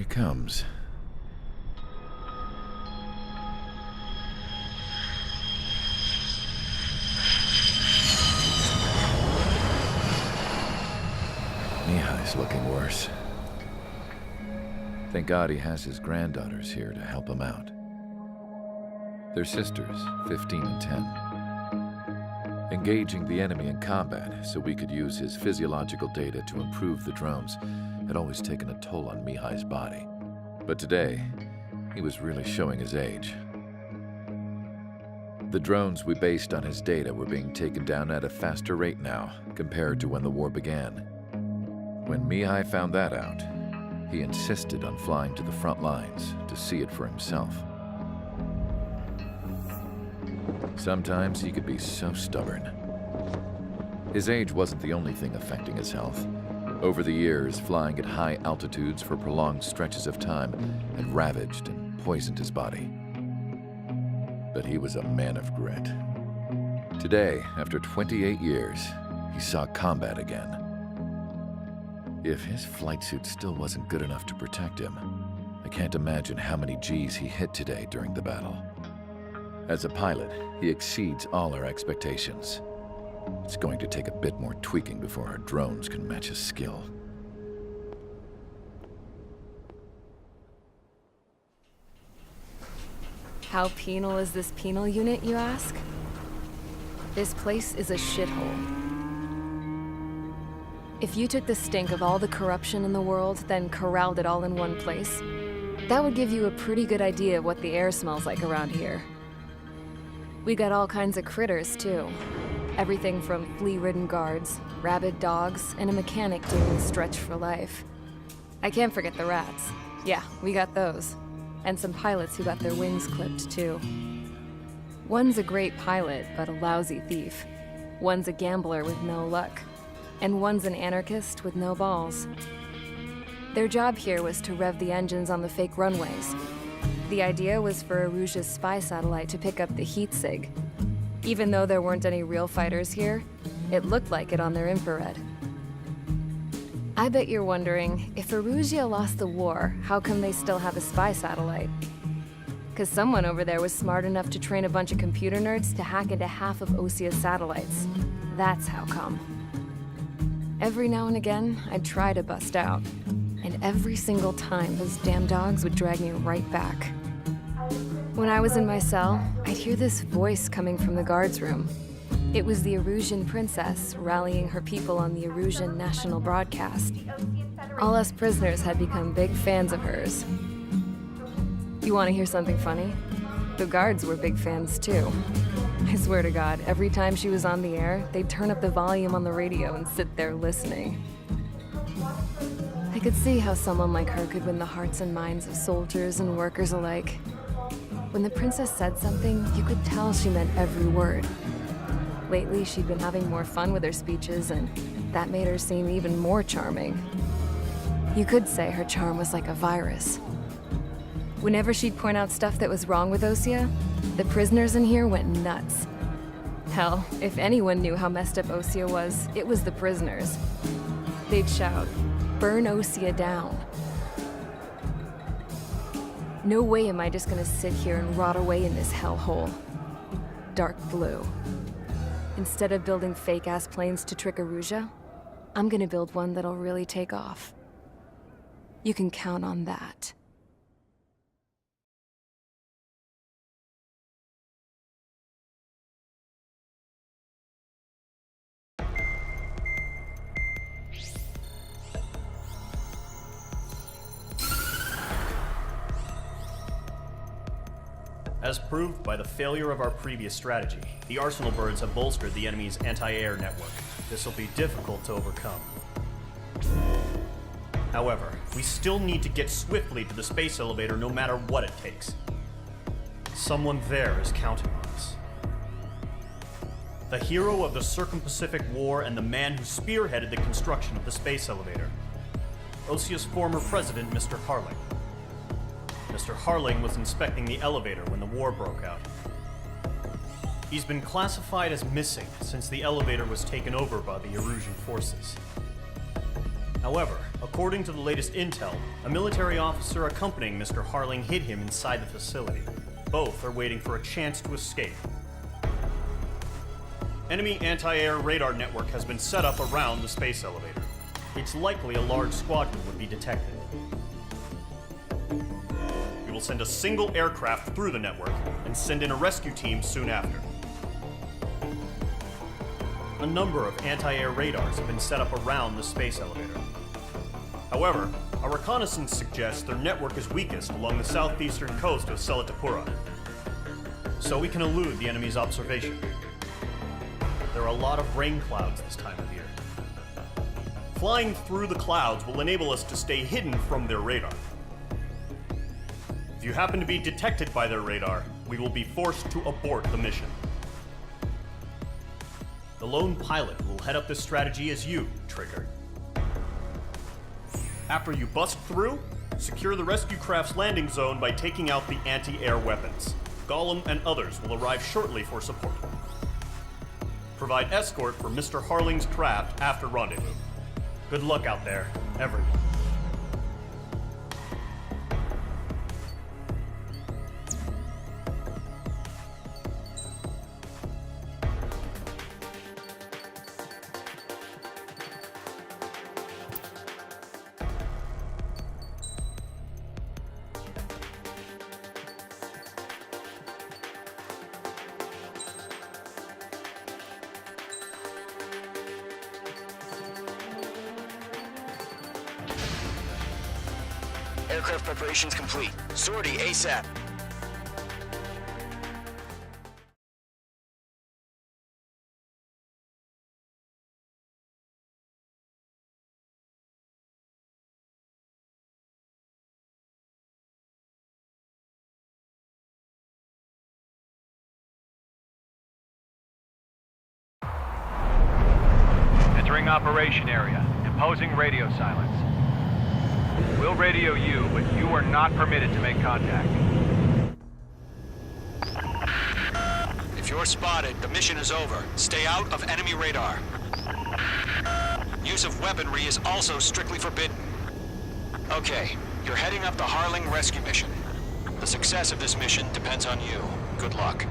comes. Mihai's looking worse. Thank God he has his granddaughters here to help him out. They're sisters, 15 and 10. Engaging the enemy in combat so we could use his physiological data to improve the drones had always taken a toll on Mihai's body. But today, he was really showing his age. The drones we based on his data were being taken down at a faster rate now compared to when the war began. When Mihai found that out, he insisted on flying to the front lines to see it for himself. Sometimes he could be so stubborn. His age wasn't the only thing affecting his health. Over the years, flying at high altitudes for prolonged stretches of time had ravaged and poisoned his body. But he was a man of grit. Today, after 28 years, he saw combat again. If his flight suit still wasn't good enough to protect him, I can't imagine how many Gs he hit today during the battle. As a pilot, he exceeds all our expectations. It's going to take a bit more tweaking before our drones can match his skill. How penal is this penal unit, you ask? This place is a shithole. If you took the stink of all the corruption in the world, then corralled it all in one place, that would give you a pretty good idea of what the air smells like around here. We got all kinds of critters, too. Everything from flea-ridden guards, rabid dogs, and a mechanic doing the stretch for life. I can't forget the rats. Yeah, we got those. And some pilots who got their wings clipped, too. One's a great pilot, but a lousy thief. One's a gambler with no luck. And one's an anarchist with no balls. Their job here was to rev the engines on the fake runways. The idea was for Aruja's spy satellite to pick up the heat sig. Even though there weren't any real fighters here, it looked like it on their infrared. I bet you're wondering, if Aruja lost the war, how come they still have a spy satellite? 'Cause someone over there was smart enough to train a bunch of computer nerds to hack into half of Osia's satellites. That's how come. Every now and again, I'd try to bust out. And every single time, those damn dogs would drag me right back. When I was in my cell, I'd hear this voice coming from the guards room. It was the Arusian princess rallying her people on the Arusian national broadcast. All us prisoners had become big fans of hers. You want to hear something funny? The guards were big fans too. I swear to God, every time she was on the air, they'd turn up the volume on the radio and sit there listening. I could see how someone like her could win the hearts and minds of soldiers and workers alike. When the princess said something, you could tell she meant every word. Lately, she'd been having more fun with her speeches, and that made her seem even more charming. You could say her charm was like a virus. Whenever she'd point out stuff that was wrong with Osia, the prisoners in here went nuts. Hell, if anyone knew how messed up Osia was, it was the prisoners. They'd shout, "Burn Osia down." No way am I just gonna sit here and rot away in this hellhole. Dark blue. Instead of building fake-ass planes to trick Aruja, I'm gonna build one that'll really take off. You can count on that. As proved by the failure of our previous strategy, the Arsenal birds have bolstered the enemy's anti-air network. This will be difficult to overcome. However, we still need to get swiftly to the space elevator no matter what it takes. Someone there is counting on us. The hero of the Circum-Pacific War and the man who spearheaded the construction of the space elevator. Osia's former president, Mr. Harling. Mr. Harling was inspecting the elevator when the war broke out. He's been classified as missing since the elevator was taken over by the Erusian forces. However, according to the latest intel, a military officer accompanying Mr. Harling hid him inside the facility. Both are waiting for a chance to escape. Enemy anti-air radar network has been set up around the space elevator. It's likely a large squadron would be detected. We will send a single aircraft through the network and send in a rescue team soon after. A number of anti-air radars have been set up around the space elevator. However, our reconnaissance suggests their network is weakest along the southeastern coast of Selatapura, so we can elude the enemy's observation. There are a lot of rain clouds this time of year. Flying through the clouds will enable us to stay hidden from their radar. If you happen to be detected by their radar, we will be forced to abort the mission. The lone pilot will head up this strategy as you, Trigger. After you bust through, secure the rescue craft's landing zone by taking out the anti-air weapons. Gollum and others will arrive shortly for support. Provide escort for Mr. Harling's craft after rendezvous. Good luck out there, everyone. Aircraft preparations complete. Sortie ASAP. Entering operation area. Imposing radio silence. We'll radio you, but you are not permitted to make contact. If you're spotted, the mission is over. Stay out of enemy radar. Use of weaponry is also strictly forbidden. Okay, you're heading up the Harling rescue mission. The success of this mission depends on you. Good luck.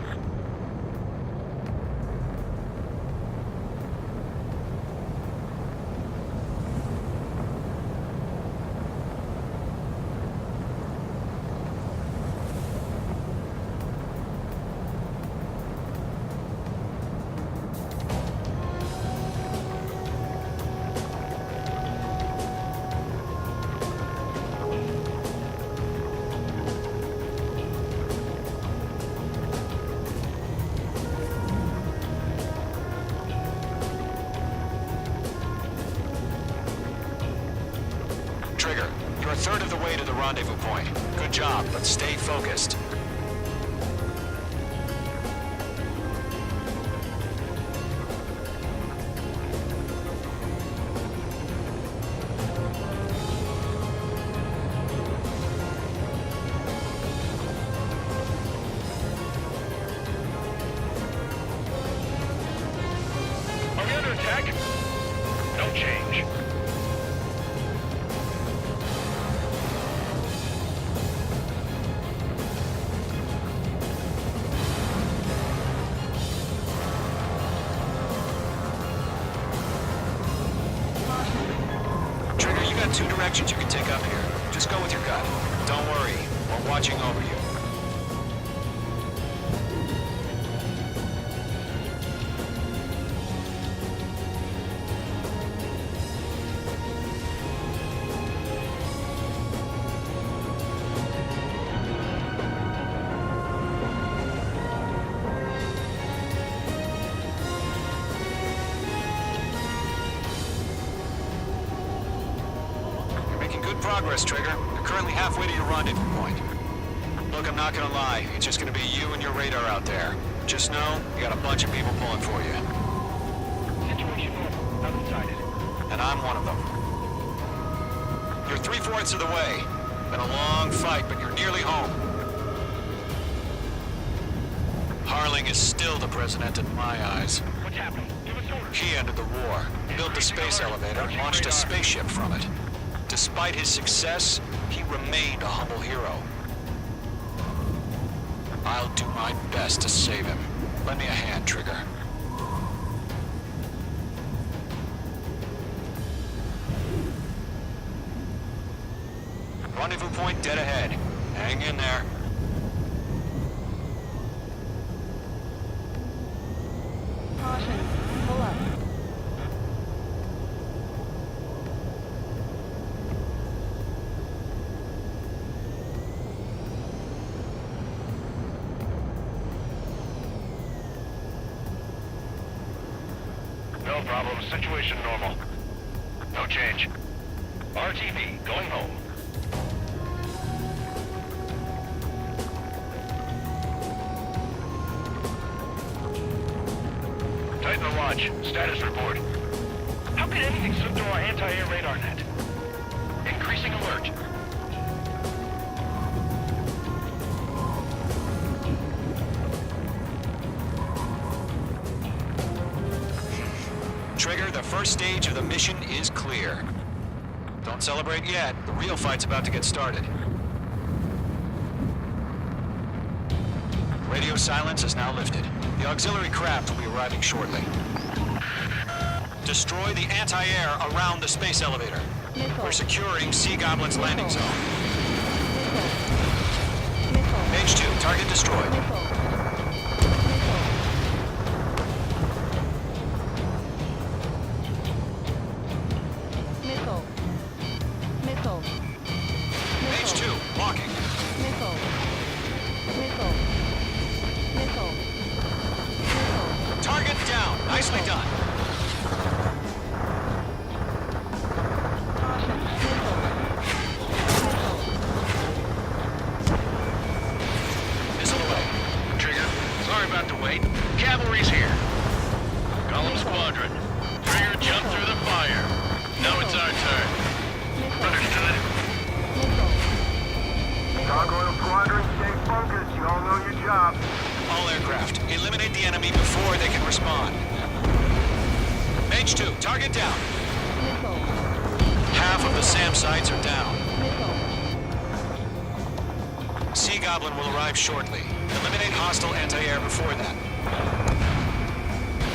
Trigger, you're a third of the way to the rendezvous point. Good job, but stay focused. Are we under attack? No change. Trigger, you got two directions you can take up here. Just go with your gut. Don't worry, we're watching over you. Progress, Trigger. You're currently halfway to your rendezvous point. Look, I'm not gonna lie. It's just gonna be you and your radar out there. Just know, you got a bunch of people pulling for you. Situation normal. Undecided. And I'm one of them. You're 3/4 of the way. Been a long fight, but you're nearly home. Harling is still the president in my eyes. What's happening? Give us orders. He ended the war, built the space elevator, and launched a spaceship from it. Despite his success, he remained a humble hero. I'll do my best to save him. Lend me a hand, Trigger. Rendezvous point dead ahead. Hang in there. Caution. Pull up. No problem. Situation normal. No change. RTV, going home. Tighten the watch. Status report. How could anything slip through our anti-air radar net? Increasing alert. Trigger, the first stage of the mission is clear. Don't celebrate yet. The real fight's about to get started. Radio silence is now lifted. The auxiliary craft will be arriving shortly. Destroy the anti-air around the space elevator. We're securing Sea Goblin's landing zone. Page 2, target destroyed. Page 2, walking. Target down. Nicely done. Missile away. Trigger, sorry about the wait. Cavalry's here. Column Squadron. Trigger jumped through the fire. Now it's our turn. Understood. Gargoyle Squadron, stay focused. You all know your job. All aircraft, eliminate the enemy before they can respond. Page 2, target down. Half of the SAM sites are down. Sea Goblin will arrive shortly. Eliminate hostile anti-air before that.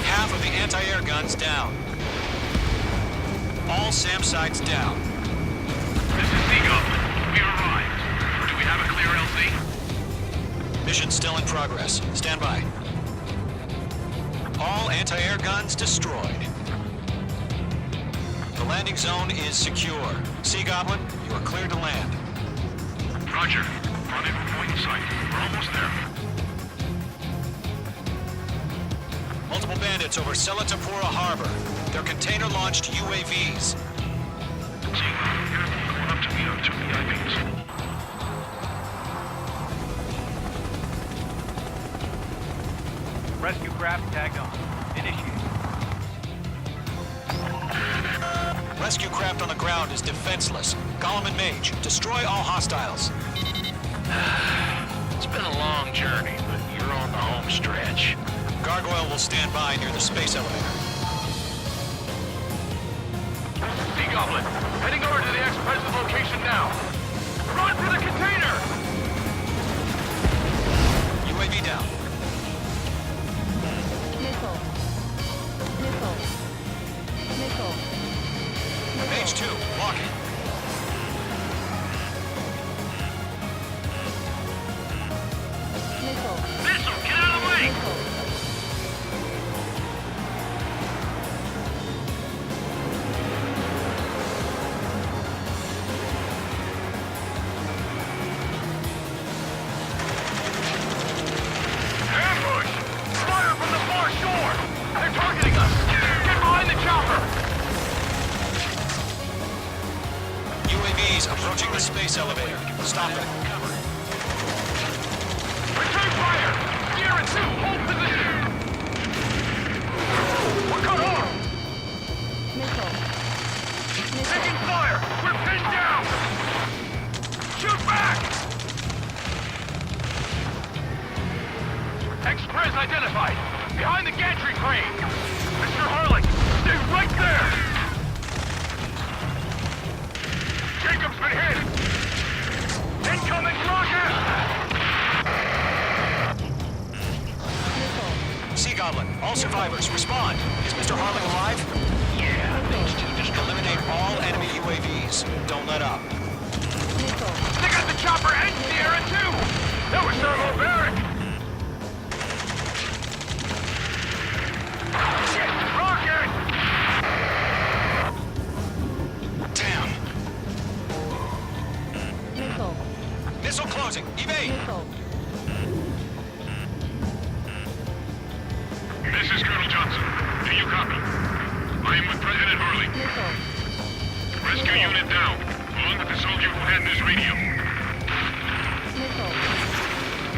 Half of the anti-air guns down. All SAM sites down. This is Sea Goblin. We've arrived. Do we have a clear LZ? Mission still in progress. Stand by. All anti-air guns destroyed. The landing zone is secure. Sea Goblin, you are cleared to land. Roger. Rendezvous point in sight. We're almost there. Multiple bandits over Selatapura Harbor. They're container-launched UAVs. Sea Goblin, you're going up to meet our two VIPs. Rescue craft tagged on. Initiate. Rescue craft on the ground is defenseless. Gollum and Mage, destroy all hostiles. It's been a long journey, but you're on the home stretch. Gargoyle will stand by near the space elevator. Sea Goblin, heading over to the X-President location now. Run for the container! UAV down. Page 2, walking. Missile, get out of the way! Ambush! Fire from the far shore! They're targeting us! Get behind the chopper! UAVs approaching the space elevator. Stop it. Return fire! Sierra 2, hold position! We're cut off! Taking fire! We're pinned down! Shoot back! Express identified! Behind the gantry crane! Mr. Harling, survivors, respond. Is Mr. Harling alive? Yeah, things too. Just Eliminate all enemy UAVs. Don't let up. They got the chopper and Sierra too! That was thermobaric! Shit! Rocket! Damn. Missile closing. Evade. This is Colonel Johnson. Do you copy? I am with President Harley. Rescue unit down, along with the soldier who had this radio.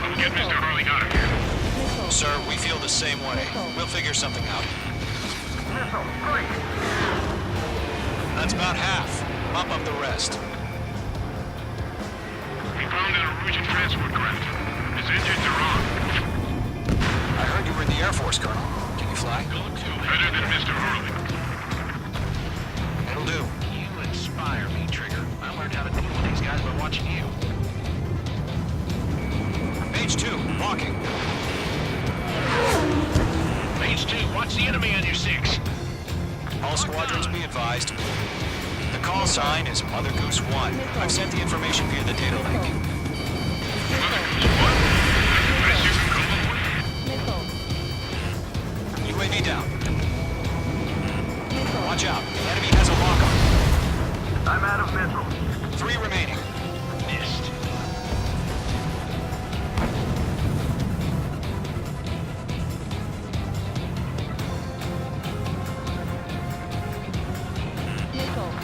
We'll get Mr. Harley out of here. Sir, we feel the same way. We'll figure something out. Missile, free. That's about half. Mop up the rest. We found an Norwegian transport craft. His engines are on. I heard you were in the Air Force, Colonel. Can you fly? Better than Mr. Harley. It'll do. You inspire me, Trigger. I learned how to deal with these guys by watching you. Mage 2, walking. Mage 2, watch the enemy on your 6. All squadrons be advised. The call sign is Mother Goose 1. I've sent the information via the data link. Mother Goose 1? Best you can come up with. UAV down. Watch out. The enemy has a lock-on. I'm out of missiles. 3 remaining. Missed.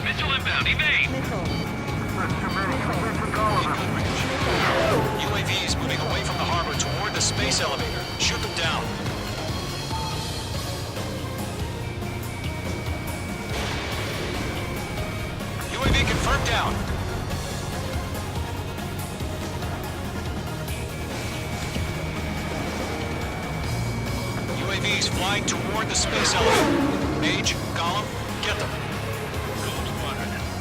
Missile inbound, evade! There's too many. I can't take all of them. UAVs moving away from the harbor toward the space elevator. Shoot them down. UAV confirmed down. UAVs flying toward the space elevator. Mage, Gollum, get them.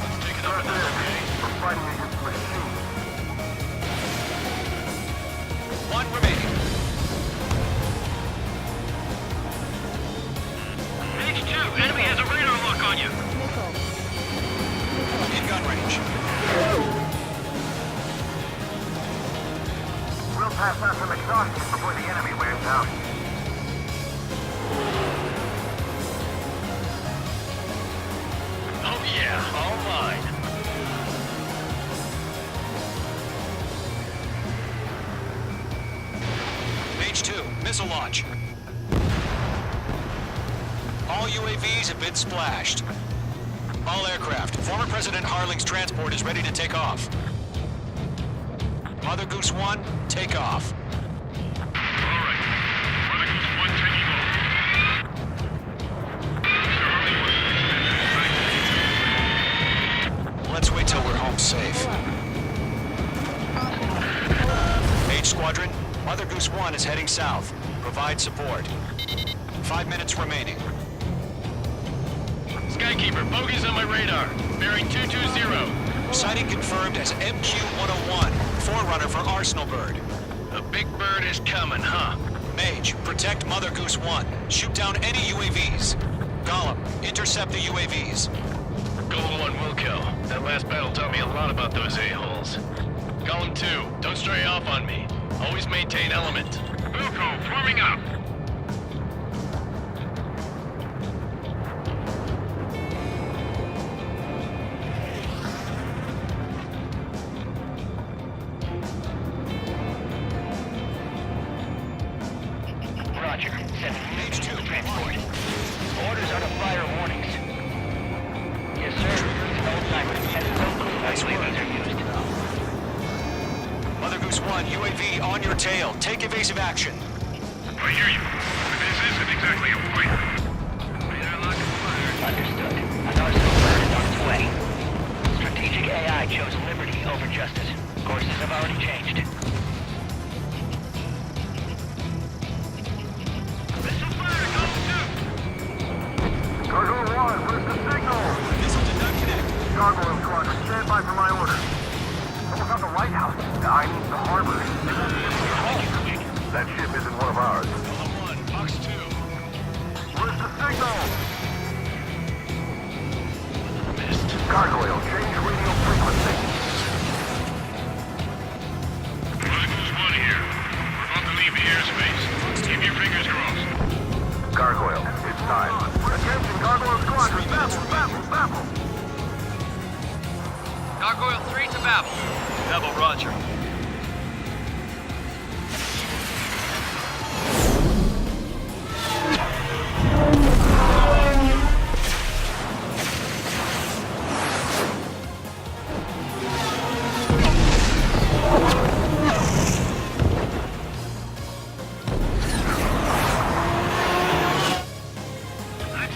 Let's take it up We're fighting against machines. 1 remaining. Mage 2, enemy has a radar lock on you. In gun range. We'll pass out some exhaustion before the enemy wears out. Oh yeah, all mine. Mage 2, missile launch. All UAVs have been splashed. All aircraft, former President Harling's transport is ready to take off. Mother Goose 1, take off. All right. Mother Goose 1 taking off. Mr. Harley wants Let's wait till we're home safe. Mage Squadron, Mother Goose 1 is heading south. Provide support. 5 minutes remaining. Skykeeper, bogeys on my radar. Bearing 220. Sighting confirmed as MQ-101, forerunner for Arsenal Bird. The big bird is coming, huh? Mage, protect Mother Goose 1. Shoot down any UAVs. Gollum, intercept the UAVs. Golem 1 will kill. That last battle taught me a lot about those a-holes. Golem 2, don't stray off on me. Always maintain element. Wilco, forming up. Roger. Sending Mage 2, transport. Orders are to fire warnings. Yes, sir. Has no clue how UAVs are used. Mother Goose 1, UAV on your tail. Take evasive action. I hear you. This isn't exactly a fight. Radar lock fired. Understood. An Arsenal bird is on its way. Strategic AI chose liberty over justice. Courses have already changed. Missile fire, Cargo 1, where's the signal? Missile did not connect. Gargoyle Squadron, stand by for my orders. Almost on the lighthouse. I need the harbor. That ship isn't one of ours. Golem 1, Box 2. time. Attention, Gargoyle Squadron. Babel. Gargoyle 3 to Babel. Babel, roger.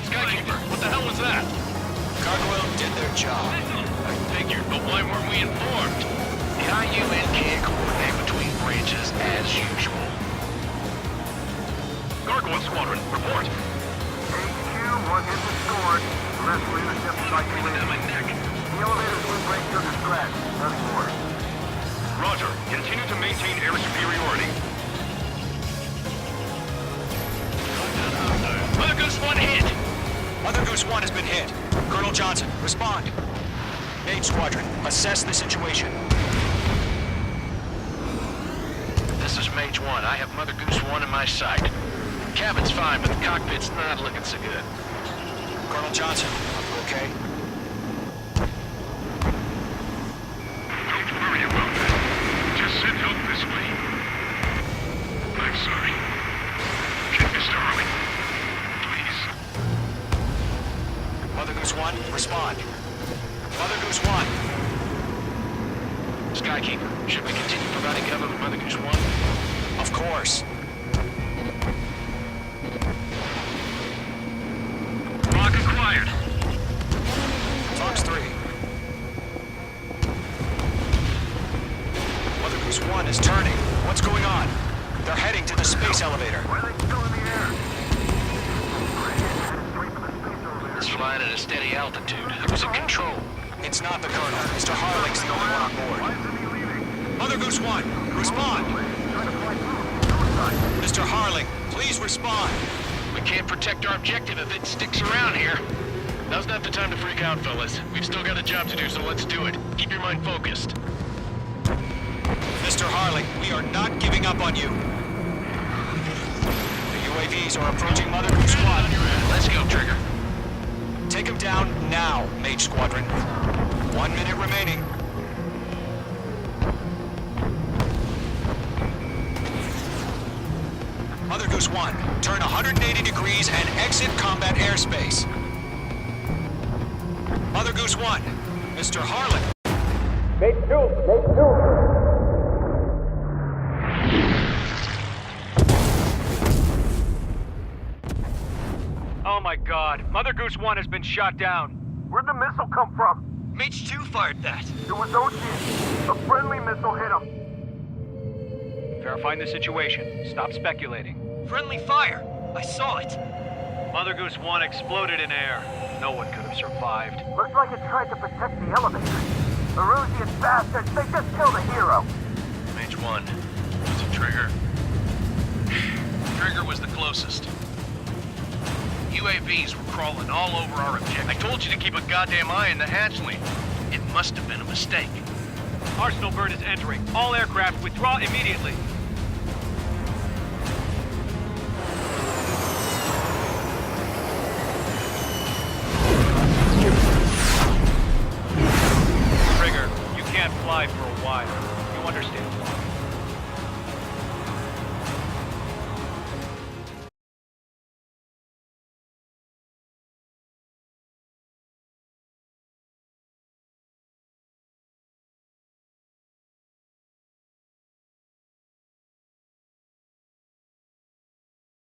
Skykeeper, what the hell was that? Gargoyle did their job. I figured, but why weren't we informed? The IUN can't coordinate between branches as usual. Gargoyle Squadron, report. HQ, one hit restored. The rest leadership is like Breathing down my neck. The elevator's wind break took a scratch. Nothing more. Roger. Continue to maintain air superiority. Mother Goose 1 hit! Mother Goose 1 has been hit. Colonel Johnson, respond. Mage Squadron, assess the situation. This is Mage 1. I have Mother Goose 1 in my sight. Cabin's fine, but the cockpit's not looking so good. Colonel Johnson, are you okay? Don't worry about that. Just send help this way. I'm sorry. Get Mr. Harley. Please. Mother Goose 1, respond. Mother Goose 1. Skykeeper, should we continue providing cover for Mother Goose 1? Of course. Lock acquired. Fox 3. Mother Goose 1 is turning. What's going on? They're heading to the space elevator. Why are they still in the air? Headed straight for the space elevator. It's flying at a steady altitude. Who's in control? It's not the Colonel. Mr. Harling's the only one on Why board. isn't he leaving? Mother Goose 1, respond. Trying to fly through. Suicide. Mr. Harling, please respond. We can't protect our objective if it sticks around here. Now's not the time to freak out, fellas. We've still got a job to do, so let's do it. Keep your mind focused. Mr. Harling, we are not giving up on you. The UAVs are approaching Mother Goose 1. Let's go, Trigger. Take him down now, Mage Squadron. 1 minute remaining. Mother Goose 1, turn 180 degrees and exit combat airspace. Mother Goose 1, Mr. Harling. Oh my god, Mother Goose 1 has been shot down. Where'd the missile come from? Mage 2 fired that. It was Ocean. A friendly missile hit him. Verifying the situation. Stop speculating. Friendly fire! I saw it! Mother Goose 1 exploded in air. No one could have survived. Looks like it tried to protect the elevator. Erusian bastards, they just killed a hero. Mage 1. Was it Trigger? Trigger was the closest. UAVs were crawling all over our objective. I told you to keep a goddamn eye on the hatchling. It must have been a mistake. Arsenal bird is entering. All aircraft withdraw immediately. Trigger, you can't fly for a while. You understand why.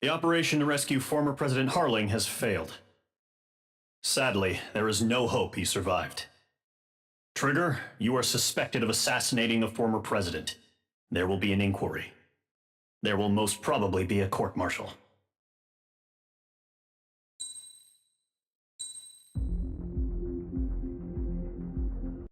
The operation to rescue former President Harling has failed. Sadly, there is no hope he survived. Trigger, you are suspected of assassinating the former president. There will be an inquiry. There will most probably be a court-martial.